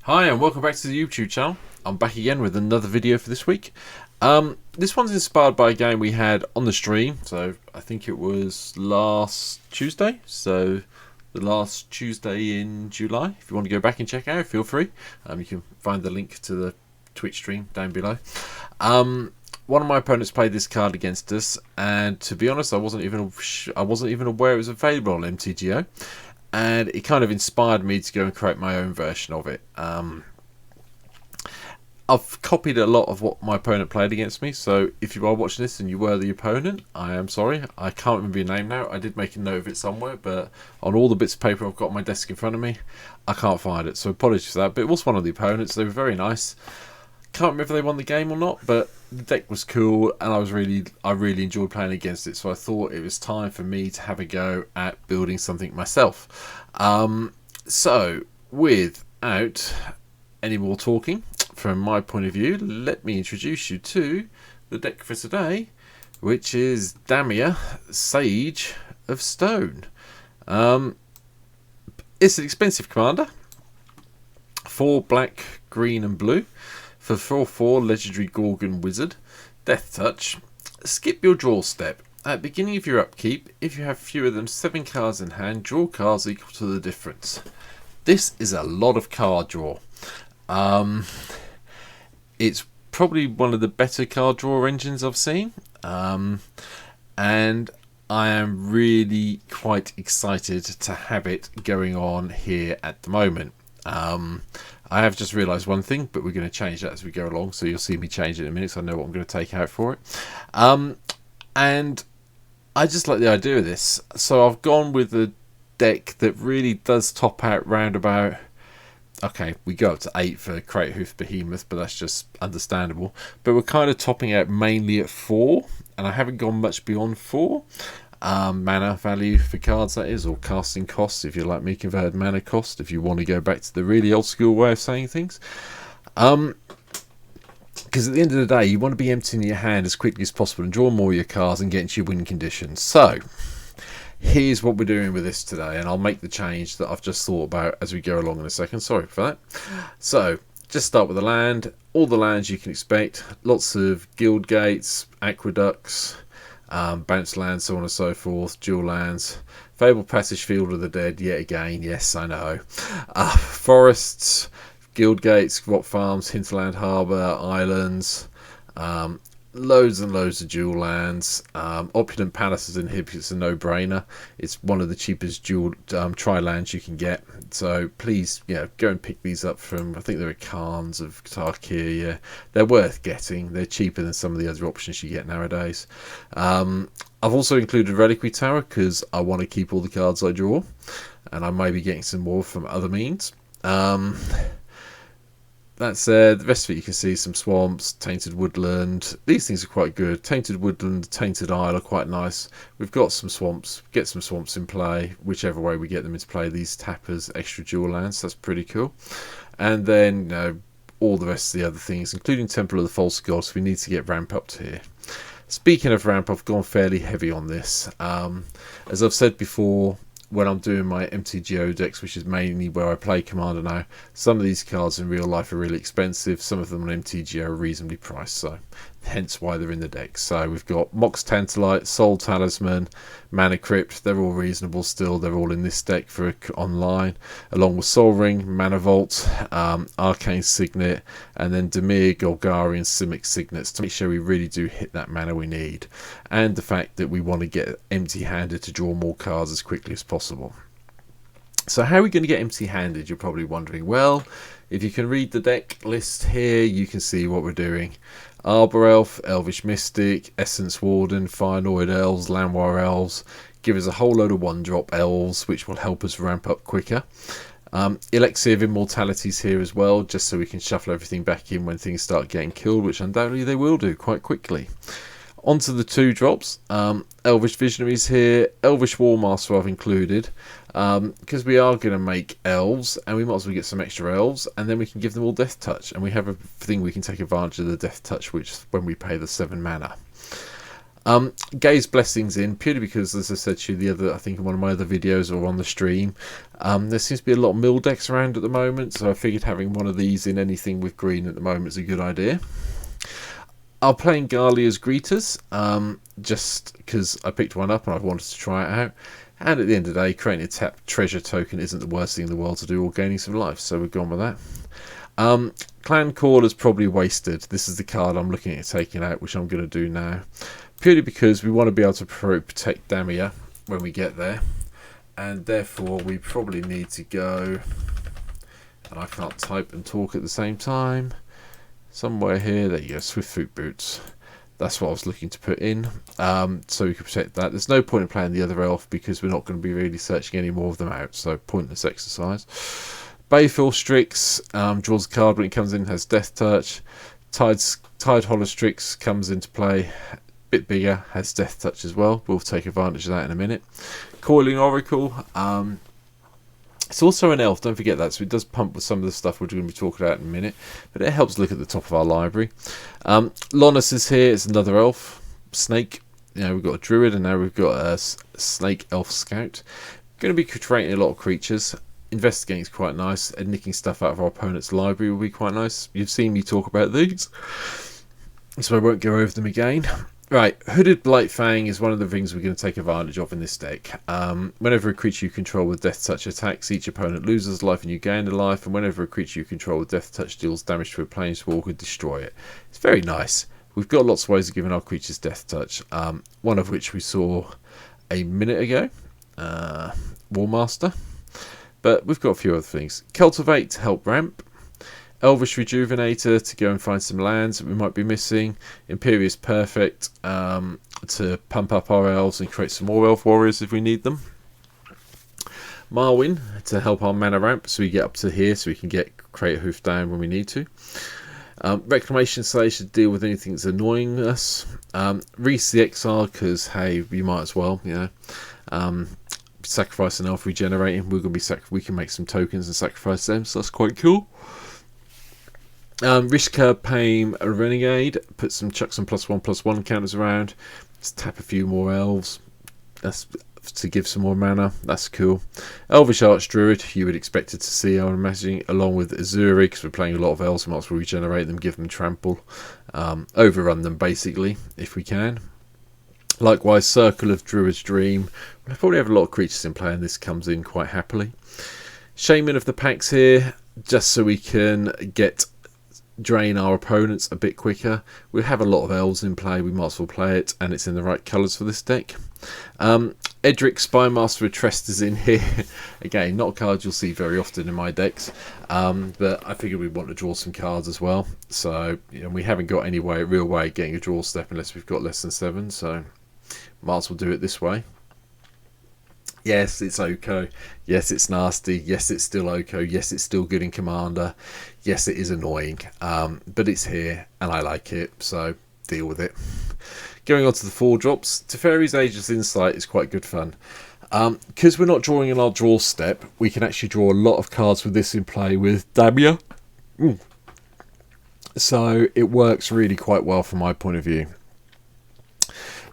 Hi and welcome back to the YouTube channel. I'm back again with another video for this week. This one's inspired by a game we had on the stream, so I think it was last Tuesday, so the last Tuesday in July. If you want to go back and check out, feel free. You can find the link to the Twitch stream down below. One of my opponents played this card against us, and to be honest, I wasn't even aware it was available on MTGO. And it kind of inspired me to go and create my own version of it. I've copied a lot of what my opponent played against me, so if you are watching this and you were the opponent, I am sorry. I can't remember your name now. I did make a note of it somewhere, but on all the bits of paper I've got on my desk in front of me, I can't find it, so apologies for that. But it was one of the opponents. They were very nice. Can't remember if they won the game or not, but the deck was cool, and I really enjoyed playing against it. So I thought it was time for me to have a go at building something myself. So without any more talking, from my point of view, let me introduce you to the deck for today, which is Damia, Sage of Stone. It's an expensive commander. 4 black, green, and blue. For 4/4 legendary Gorgon Wizard, Death Touch. Skip your draw step. At the beginning of your upkeep, if you have fewer than 7 cards in hand, draw cards equal to the difference. This is a lot of card draw. It's probably one of the better card draw engines I've seen, and I am really quite excited to have it going on here at the moment. I have just realised one thing, but we're going to change that as we go along, so you'll see me change it in a minute, so I know what I'm going to take out for it. And I just like the idea of this, so I've gone with a deck that really does top out round about, okay, we go up to 8 for Crate Hoof Behemoth, but that's just understandable, but we're kind of topping out mainly at 4, and I haven't gone much beyond 4. Mana value for cards, that is, or casting costs, if you like me, converted mana cost, if you want to go back to the really old school way of saying things. Because at the end of the day, you want to be emptying your hand as quickly as possible and draw more of your cards and get into your win conditions. So here's what we're doing with this today, and I'll make the change that I've just thought about as we go along in a second. Sorry for that. So just start with the land. All the lands you can expect. Lots of guild gates, aqueducts, bounce lands, so on and so forth, dual lands, Fabled Passage, Field of the Dead, yet again, yes, I know, forests, guild gates, rock farms, hinterland harbour, islands, loads and loads of dual lands. Opulent Palaces and Hibs, a no-brainer. It's one of the cheapest dual tri-lands you can get, so please, go and pick these up from, I think they're at Khans of Tarkir. Yeah, they're worth getting. They're cheaper than some of the other options you get nowadays. I've also included Reliquary Tower because I want to keep all the cards I draw, and I may be getting some more from other means. That said, the rest of it you can see some swamps, tainted woodland. These things are quite good. Tainted woodland, tainted isle are quite nice. We've got some swamps. Get some swamps in play. Whichever way we get them into play, these tappers, extra dual lands. That's pretty cool. And then all the rest of the other things, including Temple of the False Gods. We need to get ramp up to here. Speaking of ramp, I've gone fairly heavy on this. As I've said before, when I'm doing my MTGO decks, which is mainly where I play Commander now, some of these cards in real life are really expensive. Some of them on MTGO are reasonably priced, so hence why they're in the deck. So we've got Mox Tantalite, Soul Talisman, Mana Crypt. They're all reasonable still. They're all in this deck for online, along with Soul Ring, Mana Vault, Arcane Signet, and then Damia, Golgari, Simic Signets to make sure we really do hit that mana we need. And the fact that we want to get empty-handed to draw more cards as quickly as possible. So how are we going to get empty-handed, you're probably wondering. Well, if you can read the deck list here, you can see what we're doing. Arbor Elf, Elvish Mystic, Essence Warden, Firenoid Elves, Llanowar Elves. Give us a whole load of 1-drop Elves, which will help us ramp up quicker. Elixir of Immortality's here as well, just so we can shuffle everything back in when things start getting killed, which undoubtedly they will do quite quickly. Onto the 2-drops. Elvish Visionaries here. Elvish Warmaster I've included because we are going to make elves, and we might as well get some extra elves, and then we can give them all Death Touch, and we have a thing we can take advantage of the Death Touch, which when we pay the 7 mana. Gaze Blessings in purely because, as I said to you I think in one of my other videos or on the stream, there seems to be a lot of mill decks around at the moment, so I figured having one of these in anything with green at the moment is a good idea. I'm playing Garlia's Greeters, just because I picked one up and I wanted to try it out. And at the end of the day, creating a tap treasure token isn't the worst thing in the world to do, or gaining some life, so we've gone with that. Clan Call is probably wasted. This is the card I'm looking at taking out, which I'm going to do now. Purely because we want to be able to protect Damia when we get there. And therefore we probably need to go... And I can't type and talk at the same time. Somewhere here, there you go, Swiftfoot Boots. That's what I was looking to put in, so we can protect that. There's no point in playing the other elf because we're not going to be really searching any more of them out, so pointless exercise. Bayfill Strix draws a card when it comes in, has Death Touch. Tide Holler Strix comes into play, a bit bigger, has Death Touch as well. We'll take advantage of that in a minute. Coiling Oracle. It's also an elf, don't forget that, so it does pump with some of the stuff we're going to be talking about in a minute, but it helps look at the top of our library. Lonus is here, it's another elf, snake. We've got a druid and now we've got a snake elf scout. Going to be creating a lot of creatures. Investigating is quite nice, and nicking stuff out of our opponent's library will be quite nice. You've seen me talk about these, so I won't go over them again. Right, Hooded Blightfang is one of the things we're going to take advantage of in this deck. Whenever a creature you control with Death Touch attacks, each opponent loses life and you gain a life, and whenever a creature you control with Death Touch deals damage to a planeswalker, destroy it. It's very nice. We've got lots of ways of giving our creatures Death Touch, one of which we saw a minute ago, Warmaster, but we've got a few other things. Cultivate to help ramp. Elvish Rejuvenator to go and find some lands that we might be missing. Imperious Perfect to pump up our elves and create some more elf warriors if we need them. Marwyn to help our mana ramp so we get up to here so we can create a hoof down when we need to. Reclamation Slayer should deal with anything that's annoying us. Reese the Exile because hey, we might as well, sacrifice an elf regenerating. We're going to be we can make some tokens and sacrifice them, so that's quite cool. Rishka Pame a Renegade, chuck some +1/+1 counters around. Let's tap a few more elves. That's to give some more mana. That's cool. Elvish Archdruid, you would expect it to see, I'm imagining, along with Azuri, because we're playing a lot of elves, we might as well regenerate them, give them trample, overrun them basically if we can. Likewise, Circle of Druid's Dream. We'll probably have a lot of creatures in play, and this comes in quite happily. Shaman of the Packs here, just so we can drain our opponents a bit quicker. We have a lot of elves in play, we might as well play it, and it's in the right colours for this deck. Edric Spymaster of Trest is in here. Again, not a card you'll see very often in my decks, but I figured we want to draw some cards as well. So we haven't got any real way of getting a draw step unless we've got less than 7, so might as well do it this way. Yes, it's Oko. Yes, it's nasty. Yes, it's still Oko. Yes, it's still good in Commander. Yes, it is annoying. But it's here, and I like it, so deal with it. Going on to the 4-drops. Teferi's Ageless Insight is quite good fun. Because we're not drawing in our draw step, we can actually draw a lot of cards with this in play with Damia. So it works really quite well from my point of view.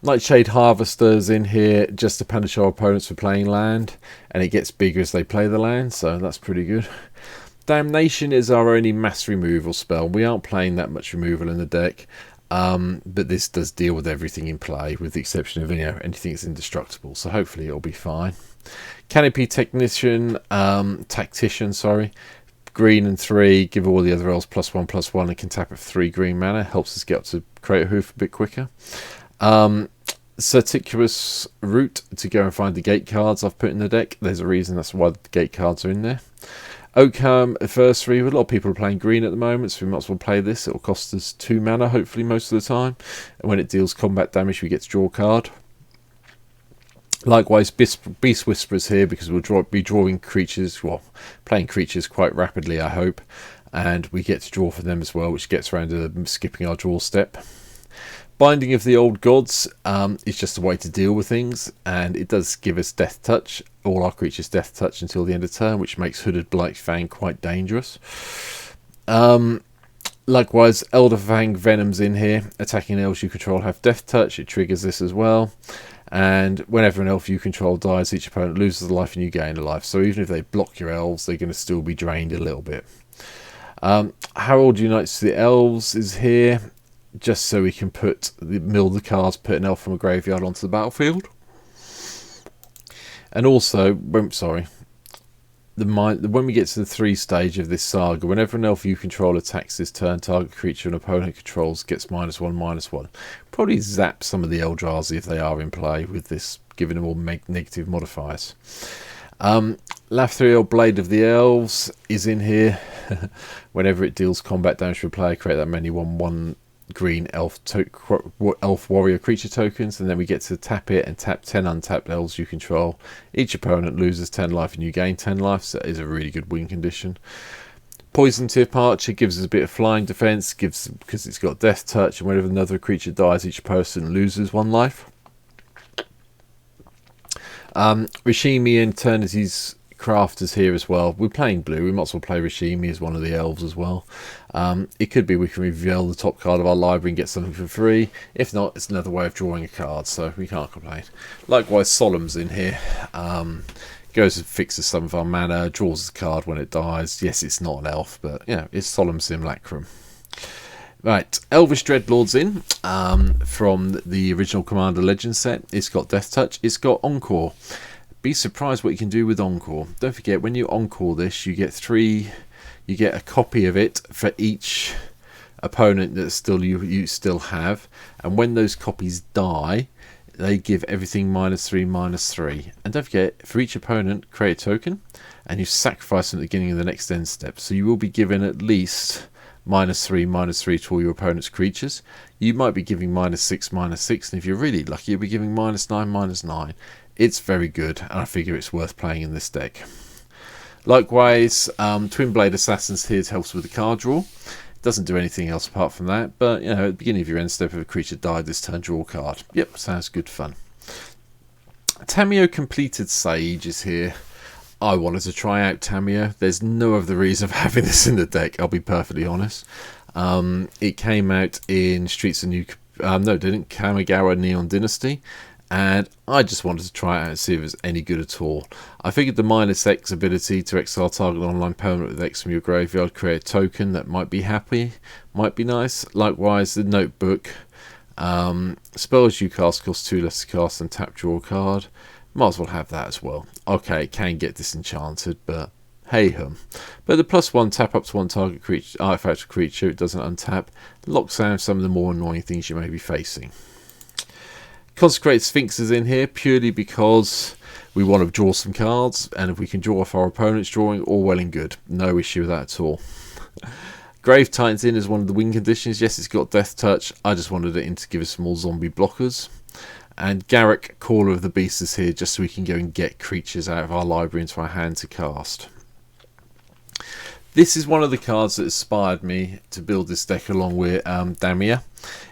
Nightshade Harvester's in here just to punish our opponents for playing land, and it gets bigger as they play the land, so that's pretty good. Damnation is our only mass removal spell. We aren't playing that much removal in the deck, but this does deal with everything in play, with the exception of anything that's indestructible, so hopefully it'll be fine. Canopy Tactician, green and 3, give all the other elves +1/+1 and can tap it for 3 green mana, helps us get up to create a hoof a bit quicker. Certiculous Root to go and find the gate cards I've put in the deck. There's a reason that's why the gate cards are in there. Oakham Adversary, a lot of people are playing green at the moment, so we might as well play this. It'll cost us 2 mana hopefully most of the time, and when it deals combat damage we get to draw a card. Likewise, Beast Whisperers here because we'll be drawing creatures, playing creatures quite rapidly I hope, and we get to draw for them as well, which gets around to skipping our draw step. Binding of the Old Gods is just a way to deal with things, and it does give us Death Touch, all our creatures Death Touch until the end of turn, which makes Hooded Blightfang quite dangerous. Likewise, Elder Fang Venom's in here. Attacking elves you control have Death Touch. It triggers this as well. And whenever an elf you control dies, each opponent loses a life and you gain a life. So even if they block your elves, they're going to still be drained a little bit. Harold Unites the Elves is here, just so we can mill the cards, put an elf from a graveyard onto the battlefield. And also, when we get to the 3 stage of this saga, whenever an elf you control attacks this turn, target creature an opponent controls gets -1/-1. Probably zap some of the Eldrazi if they are in play with this, giving them all negative modifiers. Lathril, Blade of the Elves, is in here. Whenever it deals combat damage to a player, create that many 1/1 green elf warrior creature tokens, and then we get to tap it and tap 10 untapped elves you control. Each opponent loses 10 life and you gain 10 life, so that is a really good win condition. Poison Tip Archer gives us a bit of flying defense, because it's got Death Touch, and whenever another creature dies, each person loses 1 life. Rishimi and Eternity's Crafters here as well. We're playing blue, we might as well play Rishimi as one of the elves as well. It could be we can reveal the top card of our library and get something for free. If not, it's another way of drawing a card, so we can't complain. Likewise, Solemn's in here. Goes and fixes some of our mana, draws the card when it dies. Yes, it's not an elf, but it's Solemn Simulacrum. Right, Elvish Dreadlords in from the original Commander Legend set. It's got Death Touch, it's got Encore. Be surprised what you can do with Encore. Don't forget, when you Encore this, you get a copy of it for each opponent that you still have, and when those copies die, they give everything -3/-3. And don't forget, for each opponent, create a token, and you sacrifice them at the beginning of the next end step. So you will be given at least -3/-3 to all your opponent's creatures. You might be giving -6/-6, and if you're really lucky, you'll be giving -9/-9. It's very good, and I figure it's worth playing in this deck. Likewise, Twin Blade Assassins here helps with the card draw. It doesn't do anything else apart from that, but at the beginning of your end step, if a creature died this turn, draw a card. Yep, sounds good fun. Tamio Completed Sage is here. I wanted to try out Tamio. There's no other reason of having this in the deck, I'll be perfectly honest. It came out in Streets of New... no, it didn't. Kamigawa Neon Dynasty. And I just wanted to try it out and see if it was any good at all. I figured the -X ability to exile target online permanent with X from your graveyard, create a token that might be nice. Likewise, the notebook. Spells you cast cost 2 less to cast and tap draw a card. Might as well have that as well. Okay, it can get disenchanted, but hey hum. But the +1 tap up to 1 target creature, artifact or creature, it doesn't untap, locks down some of the more annoying things you may be facing. Consecrated Sphinx is in here purely because we want to draw some cards, and if we can draw off our opponent's drawing, all well and good. No issue with that at all. Grave Titan's in as one of the win conditions. Yes, it's got Death Touch. I just wanted it in to give us some more zombie blockers. And Garrick, Caller of the Beast, is here just so we can go and get creatures out of our library into our hand to cast. This is one of the cards that inspired me to build this deck along with Damia.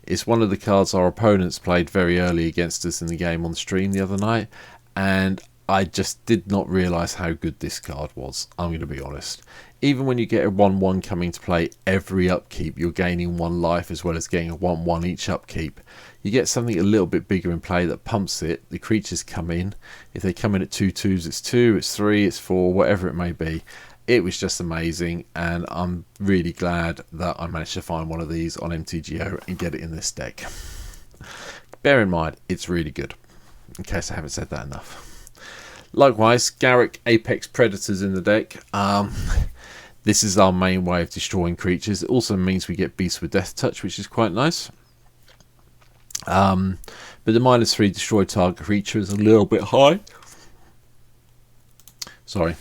It's one of the cards our opponents played very early against us in the game on the stream the other night, and I just did not realise how good this card was, I'm going to be honest. Even when you get a 1/1 coming to play every upkeep, you're gaining 1 life as well as getting a 1/1 each upkeep. You get something a little bit bigger in play that pumps it, the creatures come in. If they come in at 2/2s, it's 2, it's 3, it's 4, whatever it may be. It was just amazing, and I'm really glad that I managed to find one of these on MTGO and get it in this deck. Bear in mind, it's really good, in case I haven't said that enough. Likewise, Garrick Apex Predators in the deck. This is our main way of destroying creatures. It also means we get Beasts with Death Touch, which is quite nice. But the -3 destroy target creature is a little bit high. Sorry.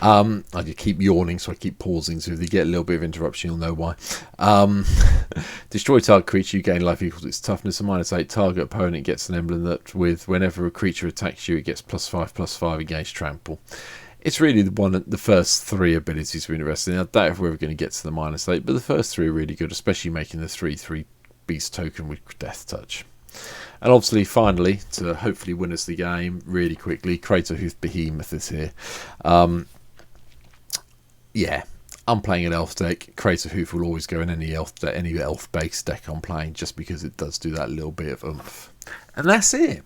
I keep yawning, so I keep pausing, so if you get a little bit of interruption, you'll know why. Destroy target creature, you gain life equals its toughness, and -8 target opponent gets an emblem that with whenever a creature attacks you, it gets +5/+5 against trample. It's really the first 3 abilities we're interested in. I doubt if we're ever going to get to the -8, but the first 3 are really good, especially making the 3/3 beast token with Death Touch. And obviously, finally, to hopefully win us the game really quickly, Craterhoof Behemoth is here. Yeah, I'm playing an elf deck. Crater Hoof will always go in any elf based deck I'm playing, just because it does do that little bit of oomph. And that's it.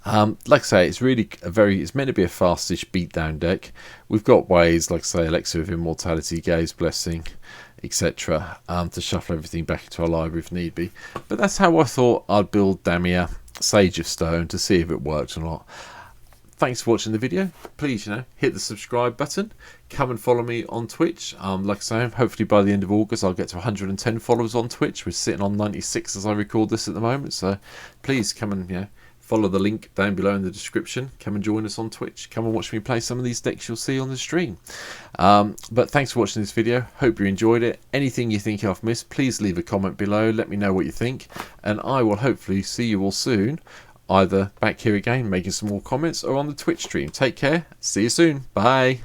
Like I say, it's really it's meant to be a fastish beatdown deck. We've got ways, like I say, Elixir of Immortality, Gaze Blessing, etc., to shuffle everything back into our library if need be. But that's how I thought I'd build Damia, Sage of Stone, to see if it worked or not. Thanks for watching the video. Please, hit the subscribe button. Come and follow me on Twitch. Like I say, hopefully by the end of August I'll get to 110 followers on Twitch. We're sitting on 96 as I record this at the moment. So please come and follow the link down below in the description. Come and join us on Twitch. Come and watch me play some of these decks you'll see on the stream. But thanks for watching this video. Hope you enjoyed it. Anything you think I've missed, please leave a comment below. Let me know what you think. And I will hopefully see you all soon, either back here again making some more comments or on the Twitch stream. Take care. See you soon. Bye.